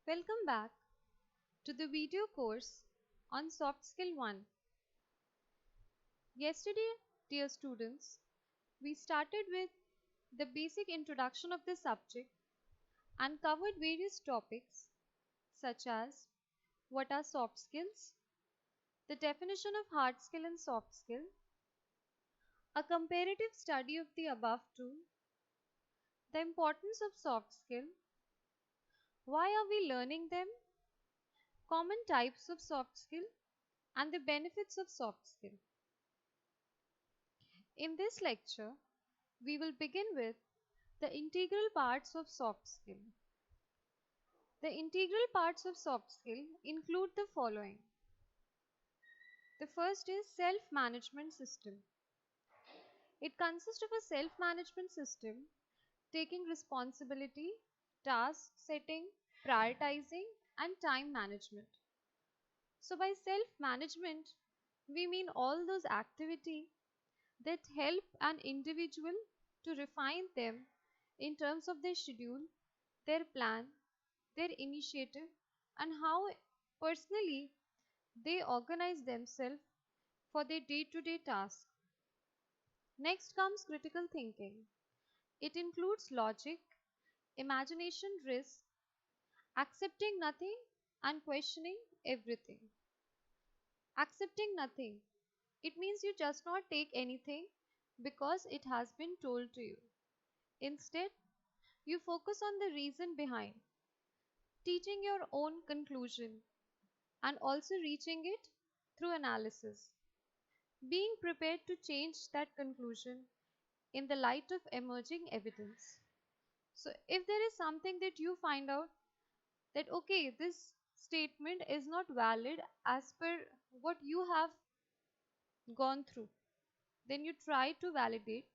Welcome back to the video course on Soft Skill 1. Yesterday, dear students, we started with the basic introduction of the subject and covered various topics such as what are soft skills, the definition of hard skill and soft skill, a comparative study of the above two, the importance of soft skill, why are we learning them, common types of soft skill, and the benefits of soft skill. In this lecture, we will begin with the integral parts of soft skill. The integral parts of soft skill include the following. The first is self-management system. It consists of a self-management system taking responsibility, task setting, prioritizing, and time management. So by self-management, we mean all those activities that help an individual to refine them in terms of their schedule, their plan, their initiative, and how personally they organize themselves for their day-to-day tasks. Next comes critical thinking. It includes logic, imagination, risk, accepting nothing, and questioning everything. Accepting nothing. It means you just not take anything because it has been told to you. Instead, you focus on the reason behind, teaching your own conclusion and also reaching it through analysis. Being prepared to change that conclusion in the light of emerging evidence. So if there is something that you find out that okay, this statement is not valid as per what you have gone through, then you try to validate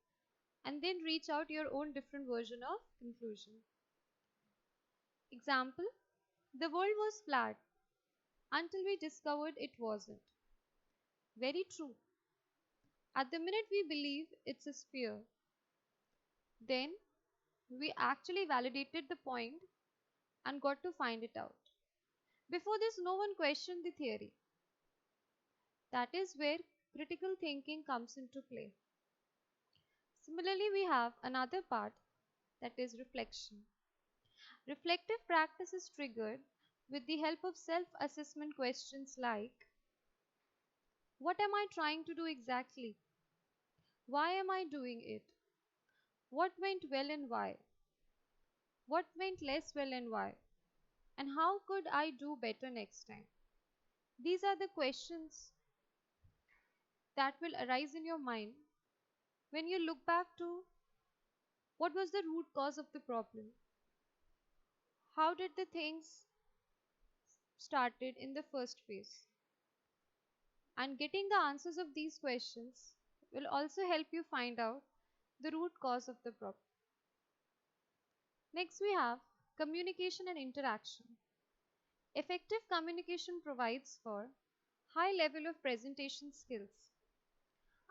and then reach out your own different version of conclusion. Example, the world was flat until we discovered it wasn't. Very true. At the minute we believe it's a sphere, then we actually validated the point and got to find it out. Before this, no one questioned the theory. That is where critical thinking comes into play. Similarly, we have another part, that is reflection. Reflective practice is triggered with the help of self-assessment questions like, what am I trying to do exactly? Why am I doing it? What went well and why? What went less well and why? And how could I do better next time? These are the questions that will arise in your mind when you look back to what was the root cause of the problem? How did the things started in the first place? And getting the answers of these questions will also help you find out the root cause of the problem. Next we have communication and interaction. Effective communication provides for high level of presentation skills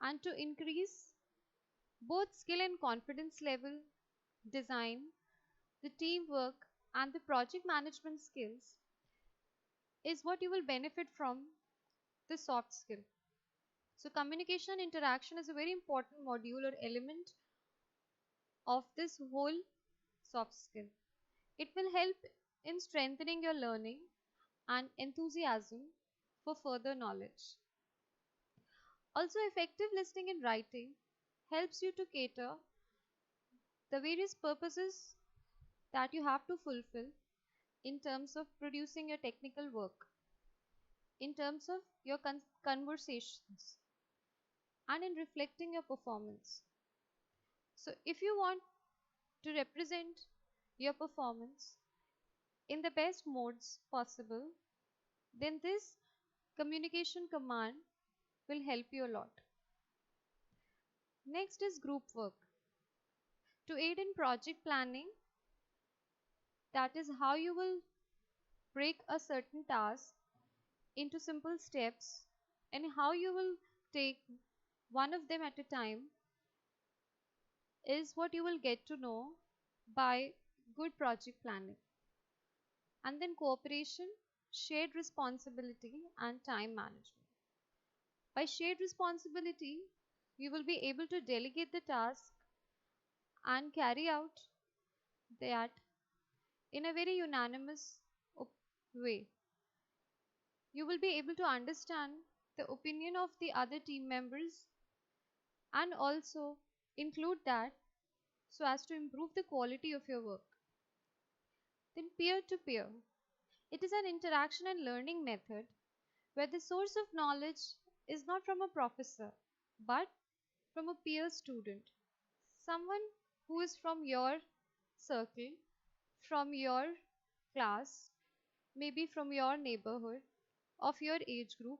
and to increase both skill and confidence level, design, the teamwork and the project management skills is what you will benefit from the soft skill. So communication and interaction is a very important module or element of this whole soft skill. It will help in strengthening your learning and enthusiasm for further knowledge. Also, effective listening and writing helps you to cater the various purposes that you have to fulfill in terms of producing your technical work, in terms of your conversations, and in reflecting your performance. So if you want to represent your performance in the best modes possible, then this communication command will help you a lot. Next is group work. To aid in project planning, that is how you will break a certain task into simple steps and how you will take one of them at a time is what you will get to know by good project planning. and then cooperation, shared responsibility, and time management. By shared responsibility, you will be able to delegate the task and carry out that in a very unanimous way. You will be able to understand the opinion of the other team members and also include that so as to improve the quality of your work. Then peer to peer. It is an interaction and learning method where the source of knowledge is not from a professor but from a peer student, someone who is from your circle, from your class, maybe from your neighborhood, of your age group,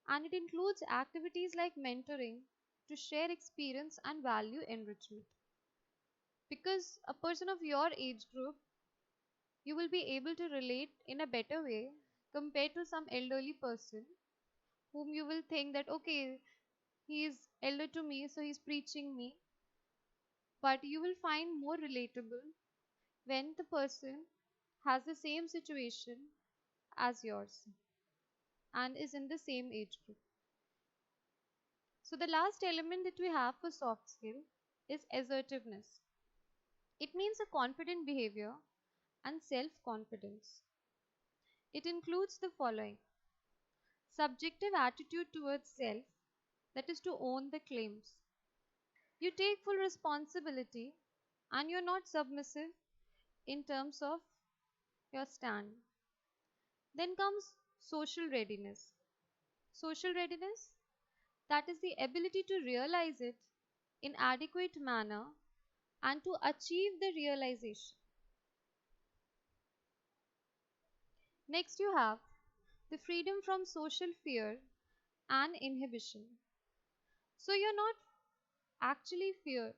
and it includes activities like mentoring to share experience and value enrichment. Because a person of your age group, you will be able to relate in a better way compared to some elderly person whom you will think that okay, he is elder to me, so he's preaching me. But you will find more relatable when the person has the same situation as yours and is in the same age group. So the last element that we have for soft skill is assertiveness. It means a confident behavior and self-confidence. It includes the following: subjective attitude towards self, that is to own the claims. You take full responsibility and you're not submissive in terms of your stand. Then comes social readiness. Social readiness, that is the ability to realize it in adequate manner and to achieve the realization. Next you have the freedom from social fear and inhibition. So you're not actually fear.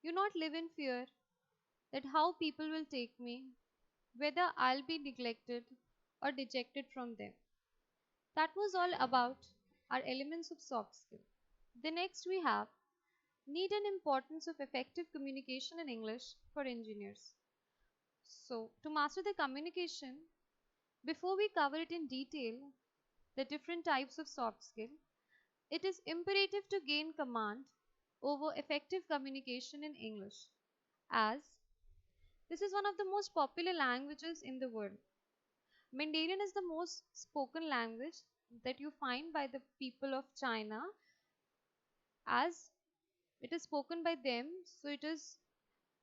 You not live in fear that how people will take me, whether I'll be neglected or dejected from them. That was all about our elements of soft skill. The next we have need and importance of effective communication in English for engineers. So to master the communication, before we cover it in detail, the different types of soft skill, it is imperative to gain command over effective communication in English, as this is one of the most popular languages in the world. Mandarin is the most spoken language that you find by the people of China, as it is spoken by them, so it is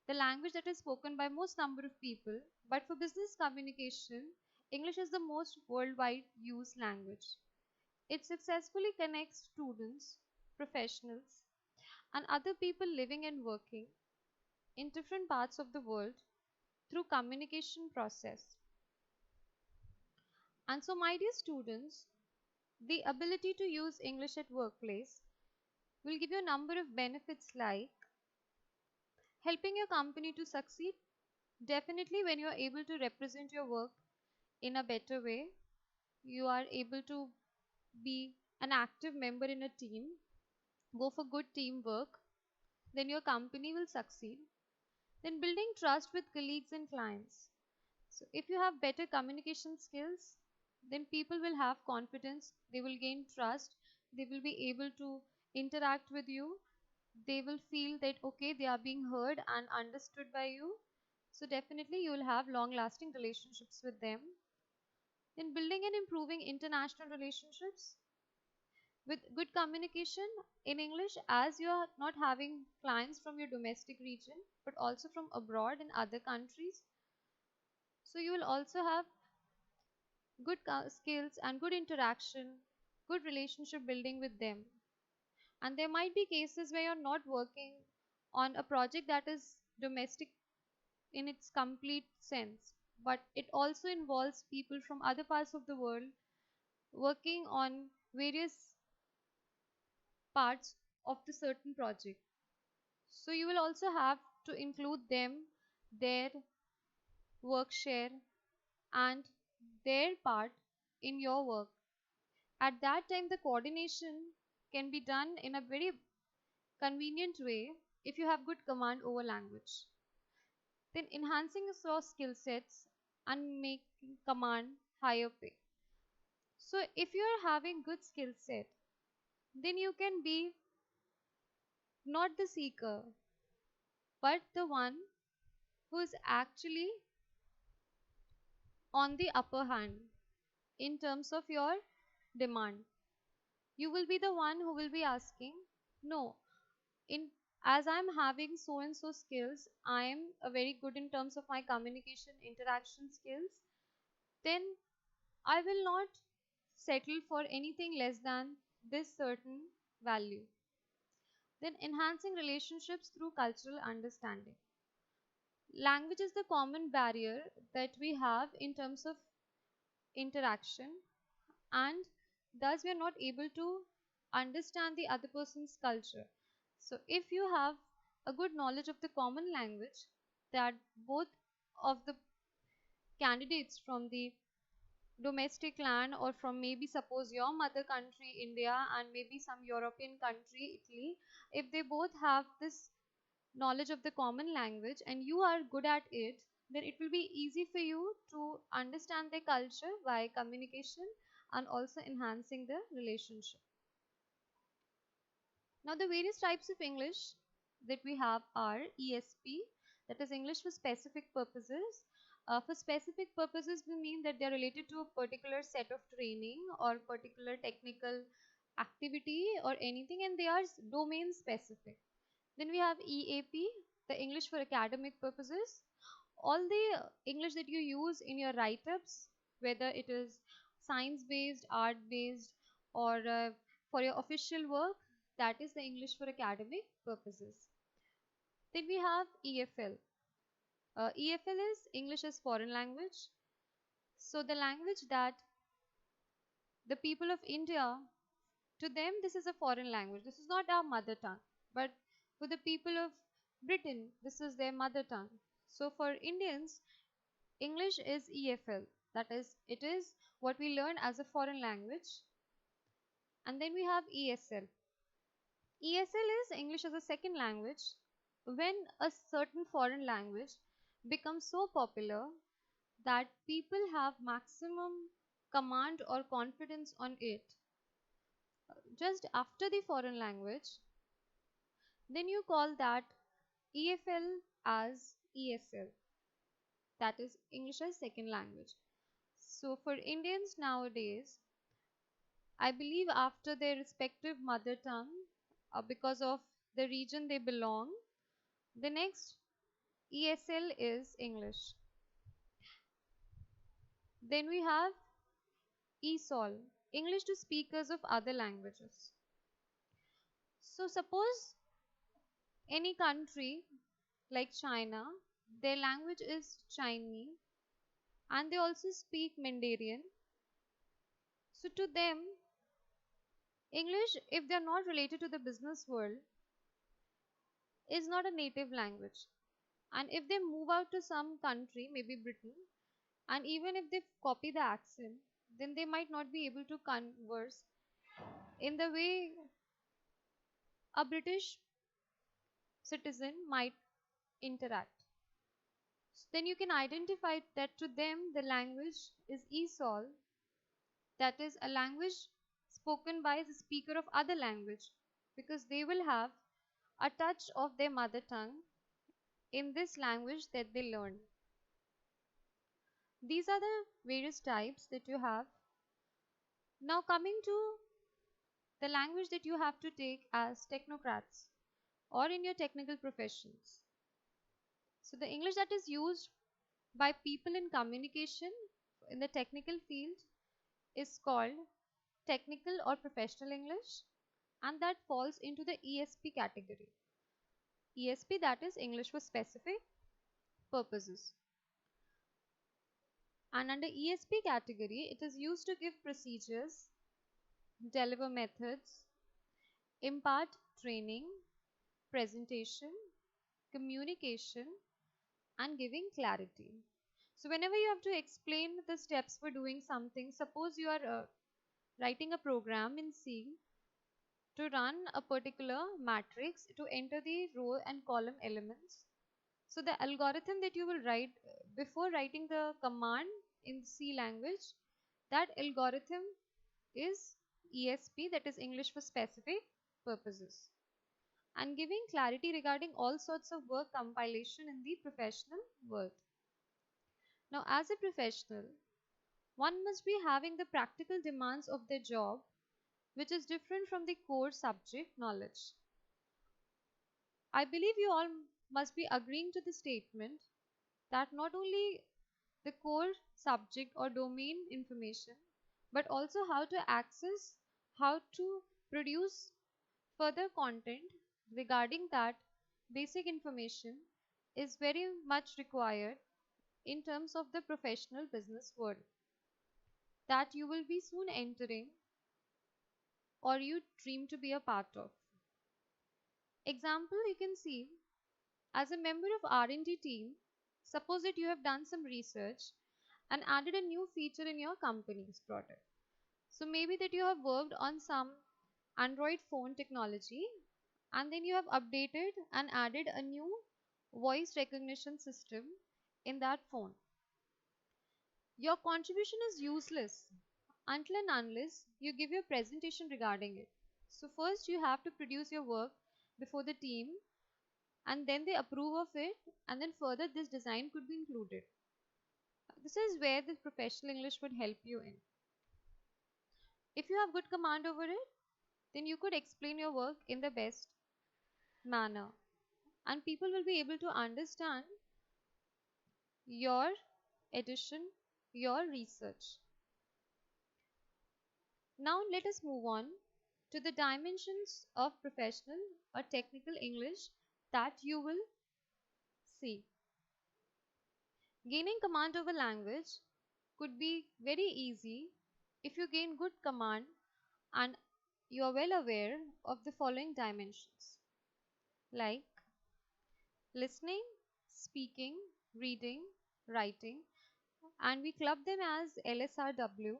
the language that is spoken by most number of people. But for business communication, English is the most worldwide used language. It successfully connects students, professionals, and other people living and working in different parts of the world through communication process. And so my dear students, the ability to use English at workplace will give you a number of benefits like helping your company to succeed. Definitely when you are able to represent your work in a better way, you are able to be an active member in a team, go for good teamwork, then your company will succeed. Then building trust with colleagues and clients. So if you have better communication skills, then people will have confidence, they will gain trust, they will be able to interact with you, they will feel that okay, they are being heard and understood by you. So definitely you will have long lasting relationships with them. Then building and improving international relationships with good communication in English, as you are not having clients from your domestic region but also from abroad in other countries. So you will also have good skills and good interaction, good relationship building with them. And there might be cases where you're not working on a project that is domestic in its complete sense, but it also involves people from other parts of the world working on various parts of the certain project. So you will also have to include them, their work share, and their part in your work. At that time, the coordination can be done in a very convenient way if you have good command over language. Then enhancing your skill sets and make command higher pay. So if you are having good skill set, then you can be not the seeker, but the one who is actually on the upper hand in terms of your demand. You will be the one who will be asking, no, in as I'm having so and so skills, I am very good in terms of my communication interaction skills, then I will not settle for anything less than this certain value. Then enhancing relationships through cultural understanding. Language is the common barrier that we have in terms of interaction, and thus we are not able to understand the other person's culture. So if you have a good knowledge of the common language that both of the candidates from the domestic land, or from maybe suppose your mother country India and maybe some European country Italy, if they both have this knowledge of the common language and you are good at it, then it will be easy for you to understand their culture by communication and also enhancing the relationship. Now the various types of English that we have are ESP, that is English for specific purposes. For specific purposes, we mean that they are related to a particular set of training or particular technical activity or anything, and they are domain specific. Then we have EAP, the English for academic purposes. All the English that you use in your write-ups, whether it is science-based, art-based, or for your official work, that is the English for academic purposes. Then we have EFL. EFL is English as foreign language. So the language that the people of India, to them this is a foreign language. This is not our mother tongue. But for the people of Britain, this is their mother tongue. So for Indians, English is EFL. That is, it is what we learn as a foreign language. And then we have ESL. ESL is English as a second language. When a certain foreign language becomes so popular that people have maximum command or confidence on it just after the foreign language, then you call that EFL as ESL, that is English as second language. So for Indians nowadays, I believe after their respective mother tongue, because of the region they belong, the next ESL is English. Then we have ESOL, English to speakers of other languages. So suppose any country like China, their language is Chinese and they also speak Mandarin. So to them, English, if they are not related to the business world, is not a native language. And if they move out to some country, maybe Britain, and even if they copy the accent, then they might not be able to converse in the way a British citizen might interact. So then you can identify that to them the language is ESOL, that is a language spoken by the speaker of other language, because they will have a touch of their mother tongue in this language that they learn. These are the various types that you have. Now coming to the language that you have to take as technocrats or in your technical professions. So the English that is used by people in communication in the technical field is called technical or professional English, and that falls into the ESP category. ESP, that is English for specific purposes. And under ESP category, it is used to give procedures, deliver methods, impart training, presentation, communication, and giving clarity. So whenever you have to explain the steps for doing something, suppose you are writing a program in C to run a particular matrix to enter the row and column elements. So the algorithm that you will write before writing the command in C language, that algorithm is ESP, that is English for specific purposes, and giving clarity regarding all sorts of work compilation in the professional world. Now, as a professional, one must be having the practical demands of their job, which is different from the core subject knowledge. I believe you all must be agreeing to the statement that not only the core subject or domain information, but also how to access, how to produce further content regarding that basic information is very much required in terms of the professional business world that you will be soon entering or you dream to be a part of. Example you can see, as a member of R&D team, suppose that you have done some research and added a new feature in your company's product. So maybe that you have worked on some Android phone technology and then you have updated and added a new voice recognition system in that phone. Your contribution is useless until and unless you give your presentation regarding it. So first you have to produce your work before the team and then they approve of it, and then further this design could be included. This is where the professional English would help you in. If you have good command over it, then you could explain your work in the best manner and people will be able to understand your addition, your research. Now let us move on to the dimensions of professional or technical English that you will see. Gaining command over language could be very easy if you gain good command and you are well aware of the following dimensions like listening, speaking, reading, writing, and we club them as LSRW.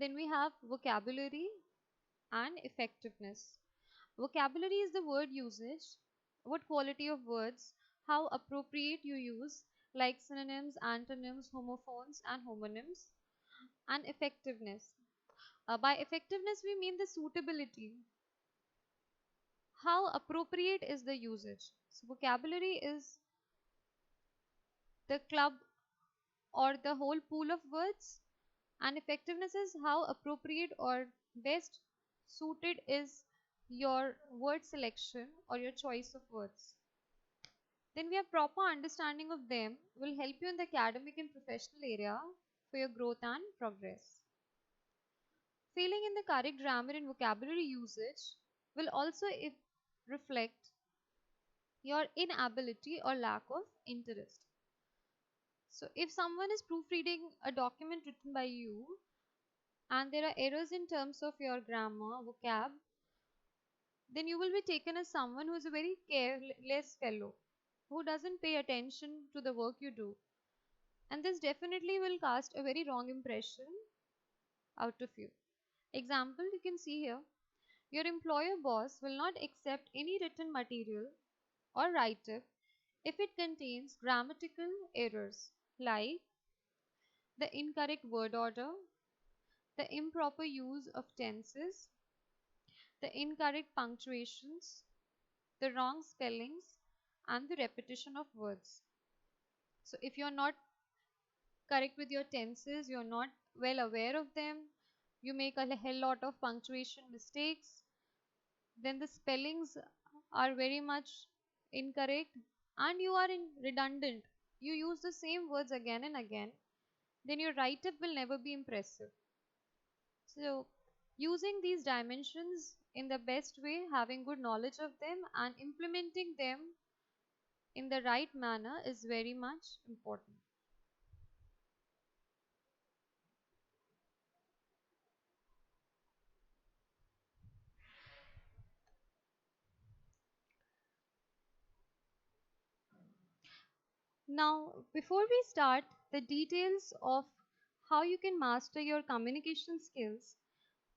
Then we have vocabulary and effectiveness. Vocabulary is the word usage, what quality of words, how appropriate you use, like synonyms, antonyms, homophones, and homonyms, and effectiveness. By effectiveness, we mean the suitability. How appropriate is the usage? So, vocabulary is the club or the whole pool of words, and effectiveness is how appropriate or best suited is your word selection or your choice of words. Then we have proper understanding of them will help you in the academic and professional area for your growth and progress. Failing in the correct grammar and vocabulary usage will also reflect your inability or lack of interest. So if someone is proofreading a document written by you and there are errors in terms of your grammar, vocab, then you will be taken as someone who is a very careless fellow, who doesn't pay attention to the work you do. And this definitely will cast a very wrong impression out of you. Example you can see here. Your employer boss will not accept any written material or write-up if it contains grammatical errors like the incorrect word order, the improper use of tenses, the incorrect punctuations, the wrong spellings, and the repetition of words. So if you're not correct with your tenses, you're not well aware of them, you make a hell lot of punctuation mistakes, then the spellings are very much incorrect and you are redundant. You use the same words again and again, then your write-up will never be impressive. So using these dimensions in the best way, having good knowledge of them and implementing them in the right manner is very much important. Now, before we start the details of how you can master your communication skills,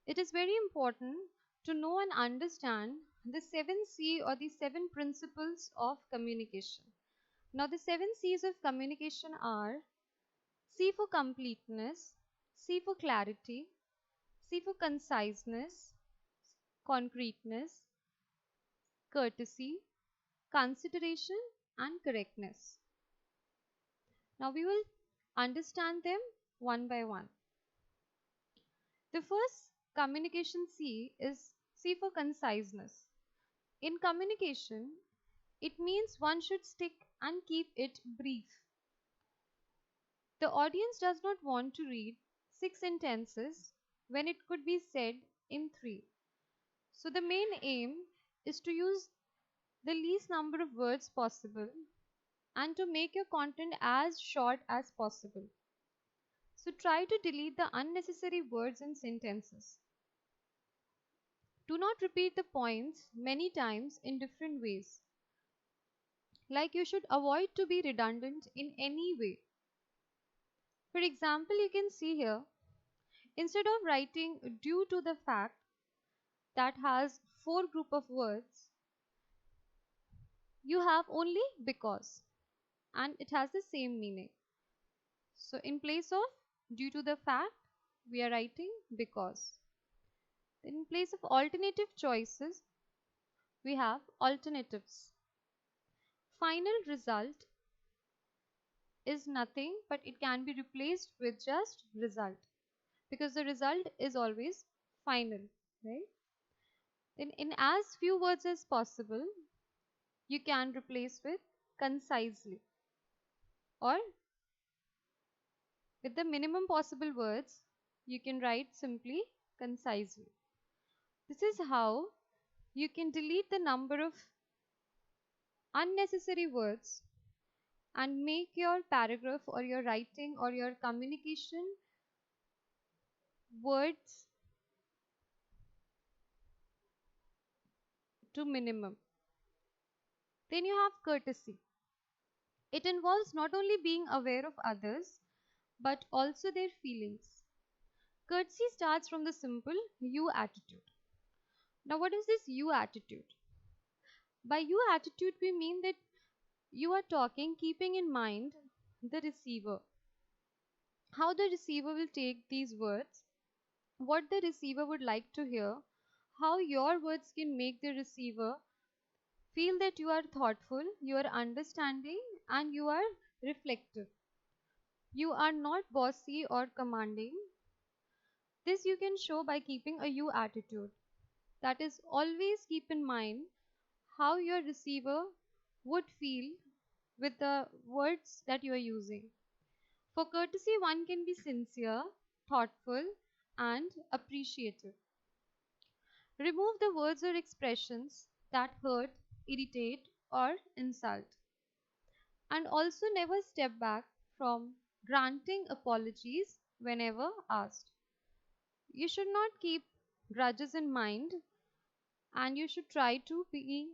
it is very important to know and understand the 7C or the 7 principles of communication. Now the 7 C's of communication are: C for completeness, C for clarity, C for conciseness, concreteness, courtesy, consideration, and correctness. Now we will understand them one by one. The first communication C is C for conciseness. In communication, it means one should stick and keep it brief. The audience does not want to read 6 sentences when it could be said in 3. So the main aim is to use the least number of words possible and to make your content as short as possible. So try to delete the unnecessary words and sentences. Do not repeat the points many times in different ways. Like, you should avoid to be redundant in any way. For example, you can see here, instead of writing due to the fact that has 4 group of words, you have only because, and it has the same meaning. So in place of due to the fact, we are writing because. Then in place of alternative choices, we have alternatives. Final result is nothing, but it can be replaced with just result, because the result is always final, right? Then in as few words as possible, you can replace with concisely, or with the minimum possible words, you can write simply concisely. This is how you can delete the number of unnecessary words and make your paragraph or your writing or your communication words to minimum. Then you have courtesy. It involves not only being aware of others, but also their feelings. Courtesy starts from the simple you attitude. Now, what is this you attitude? By you attitude, we mean that you are talking keeping in mind the receiver. How the receiver will take these words, what the receiver would like to hear, how your words can make the receiver feel that you are thoughtful, you are understanding, and you are reflective. You are not bossy or commanding. This you can show by keeping a you attitude. That is, always keep in mind how your receiver would feel with the words that you are using. For courtesy, one can be sincere, thoughtful, and appreciative. Remove the words or expressions that hurt, irritate, or insult. And also never step back from granting apologies whenever asked. You should not keep grudges in mind, and you should try to be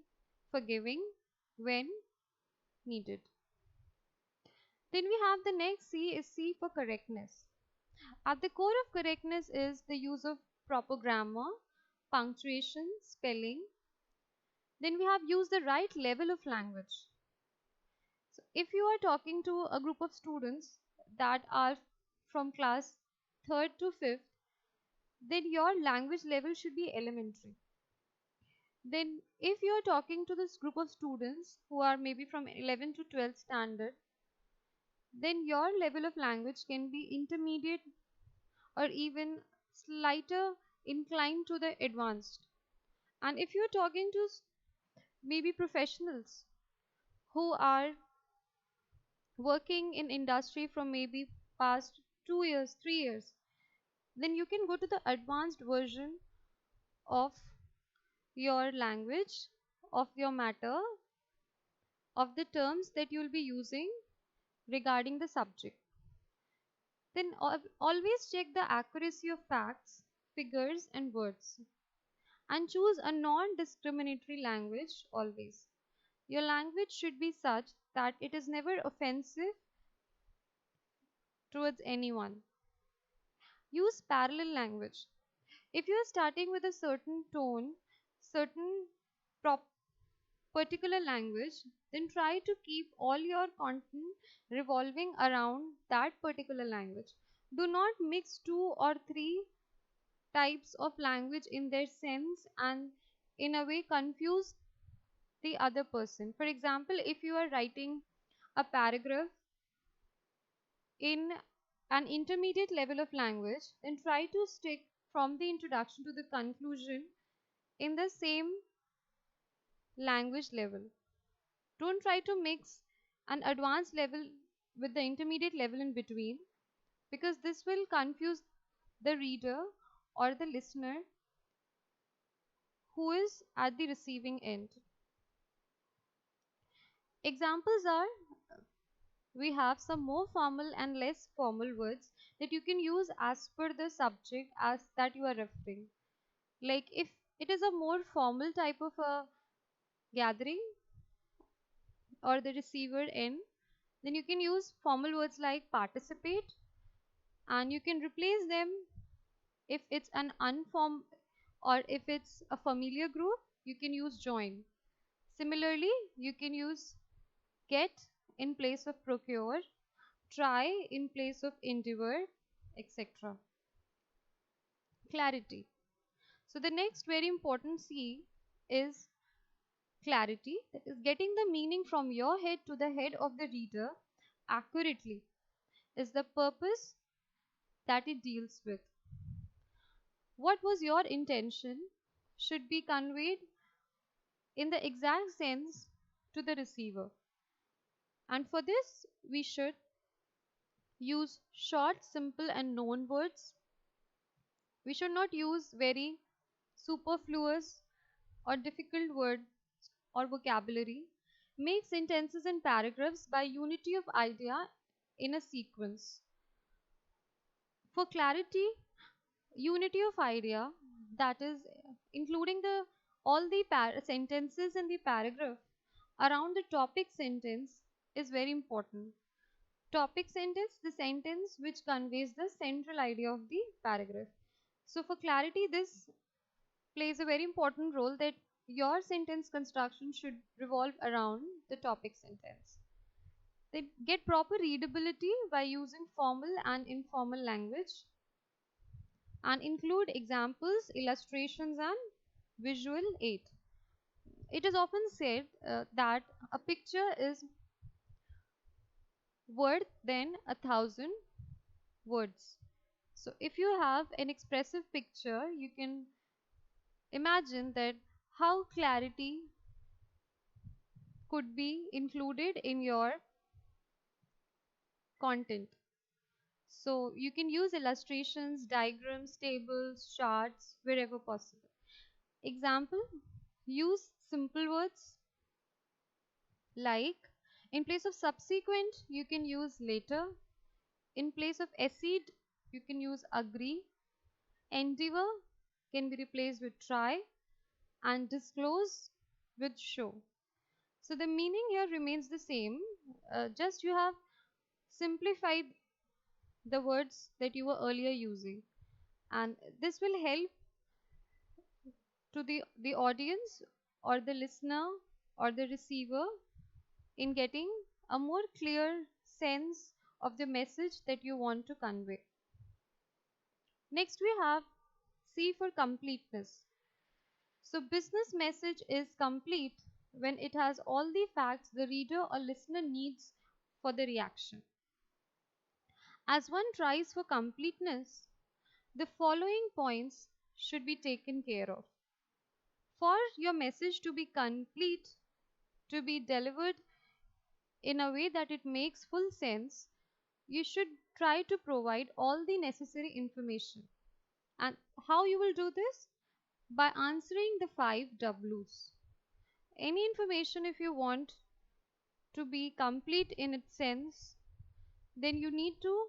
forgiving when needed. Then we have the next C is C for correctness. At the core of correctness is the use of proper grammar, punctuation, spelling. Then we have used the right level of language. So if you are talking to a group of students that are from class 3rd to 5th, then your language level should be elementary. Then if you are talking to this group of students who are maybe from 11th to 12th standard, then your level of language can be intermediate or even slighter inclined to the advanced. And if you are talking to maybe professionals who are working in industry from maybe past 2 years, 3 years, then you can go to the advanced version of your language, of your matter, of the terms that you will be using regarding the subject. Then always check the accuracy of facts, figures, and words, and choose a non-discriminatory language always. Your language should be such that it is never offensive towards anyone. Use parallel language. If you are starting with a certain tone, certain prop particular language, then try to keep all your content revolving around that particular language. Do not mix two or three types of language in their sense and in a way confuse the other person. For example, if you are writing a paragraph in an intermediate level of language, then try to stick from the introduction to the conclusion in the same language level. Don't try to mix an advanced level with the intermediate level in between, because this will confuse the reader or the listener who is at the receiving end. Examples are, we have some more formal and less formal words that you can use as per the subject as that you are referring. Like if it is a more formal type of a gathering or the receiver end, then you can use formal words like participate, and you can replace them if it's an unform or if it's a familiar group, you can use join. Similarly, you can use get in place of procure, try in place of endeavor, etc. Clarity. So the next very important C is clarity, that is getting the meaning from your head to the head of the reader accurately is the purpose that it deals with. What was your intention should be conveyed in the exact sense to the receiver. And for this, we should use short, simple, and known words. We should not use very superfluous or difficult words or vocabulary. Make sentences and paragraphs by unity of idea in a sequence. For clarity, unity of idea, that is including the all the sentences in the paragraph around the topic sentence, is very important. Topic sentence, the sentence which conveys the central idea of the paragraph. So for clarity, this plays a very important role, that your sentence construction should revolve around the topic sentence. They get proper readability by using formal and informal language, and include examples, illustrations, and visual aid. It is often said that a picture is worth than 1,000 words. So if you have an expressive picture, you can imagine that how clarity could be included in your content. So you can use illustrations, diagrams, tables, charts wherever possible. Example, use simple words like in place of subsequent, you can use later. In place of accede, you can use agree. Endeavor can be replaced with try, and disclose with show. So the meaning here remains the same, just you have simplified the words that you were earlier using, and this will help to the audience or the listener or the receiver in getting a more clear sense of the message that you want to convey. Next we have C for completeness. So business message is complete when it has all the facts the reader or listener needs for the reaction. As one tries for completeness, the following points should be taken care of. For your message to be complete, to be delivered in a way that it makes full sense, you should try to provide all the necessary information. And how you will do this? By answering the 5 W's. Any information, if you want to be complete in its sense, then you need to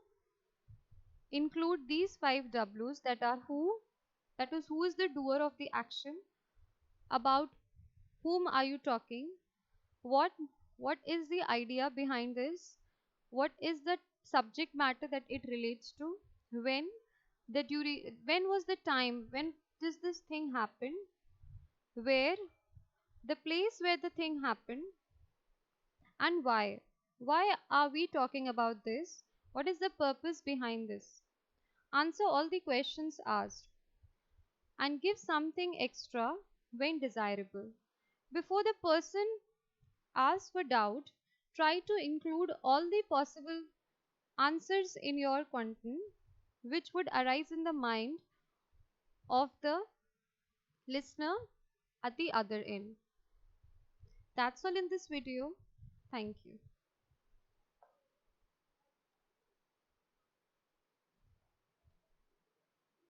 include these 5 W's, that are who, that is who is the doer of the action, about whom are you talking, what what is the idea behind this, what is the subject matter that it relates to, when when was the time, when does this thing happen, where, the place where the thing happened, and why. Why are we talking about this? What is the purpose behind this? Answer all the questions asked and give something extra when desirable. Before the person asks for doubt, try to include all the possible answers in your content which would arise in the mind of the listener at the other end. That's all in this video. Thank you.